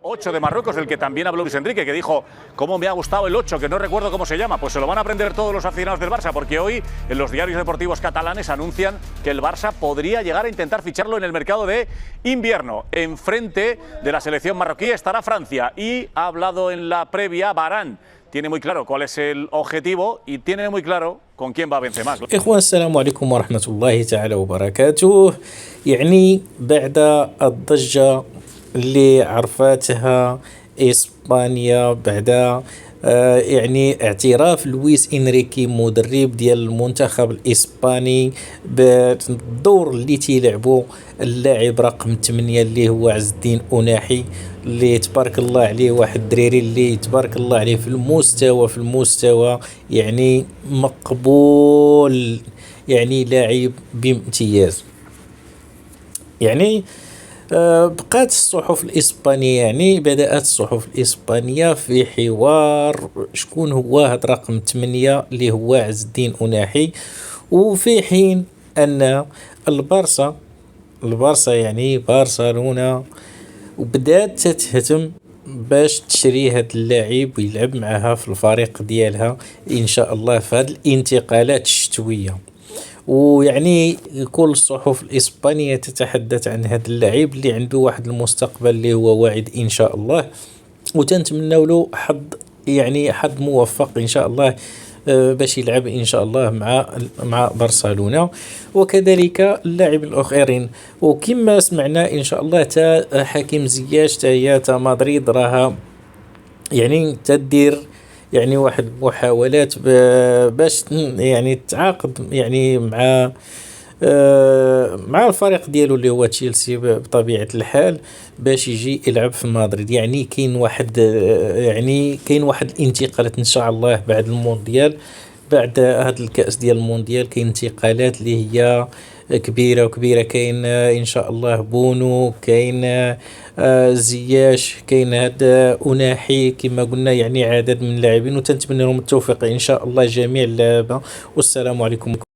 8 de Marruecos, del que también habló Luis Enrique, que dijo cómo me ha gustado el 8, que no recuerdo cómo se llama. Pues se lo van a aprender todos los aficionados del Barça, porque hoy en los diarios deportivos catalanes anuncian que el Barça podría llegar a intentar ficharlo en el mercado de invierno. Enfrente de la selección marroquí estará Francia y ha hablado en la previa Varane. Tiene muy claro cuál es el objetivo y tiene muy claro con quién va a vencer más. إخوان السلام عليكم ورحمة الله تعالى وبركاته. يعني بعد الضجة اللي عرفتها إسبانيا بعد يعني اعتراف لويس إنريكي مدرب ديال المنتخب الإسباني بالدور اللي تيلعبو اللاعب رقم 8 اللي هو عز الدين أناحي، اللي تبارك الله عليه واحد الدريري اللي تبارك الله عليه في المستوى يعني مقبول، يعني لاعب بامتياز. يعني بقات الصحف الإسبانية، يعني بدأت الصحف الإسبانية في حوار شكون هو هاد رقم 8 اللي هو عز الدين أناحي، وفي حين أن البارسا يعني برشلونة وبدات تتهتم باش تشري هاد اللاعب ويلعب معها في الفريق ديالها ان شاء الله في هاد الانتقالات الشتويه. ويعني كل الصحف الإسبانية تتحدث عن هذا اللاعب اللي عنده واحد المستقبل اللي هو واعد إن شاء الله، وتنتمنى له حظ موفق إن شاء الله باش يلعب إن شاء الله مع برشلونة وكذلك اللاعب الآخرين. وكما سمعنا إن شاء الله تا حكيم زياش تا هي تا مدريد راها يعني تدير يعني واحد المحاولات باش يعني تعاقد يعني مع الفريق ديالو اللي هو تشيلسي بطبيعة الحال باش يجي يلعب في مدريد. يعني كاين واحد الانتقالات ان شاء الله بعد المونديال، بعد هذا الكأس ديال المونديال كاين انتقالات اللي هي كبيرة. كاين ان شاء الله بونو، كاين زياش، كاين هذا أناحي كما قلنا، يعني عدد من اللاعبين، وتنتمنى لهم التوفيق ان شاء الله جميع اللاعبين. والسلام عليكم.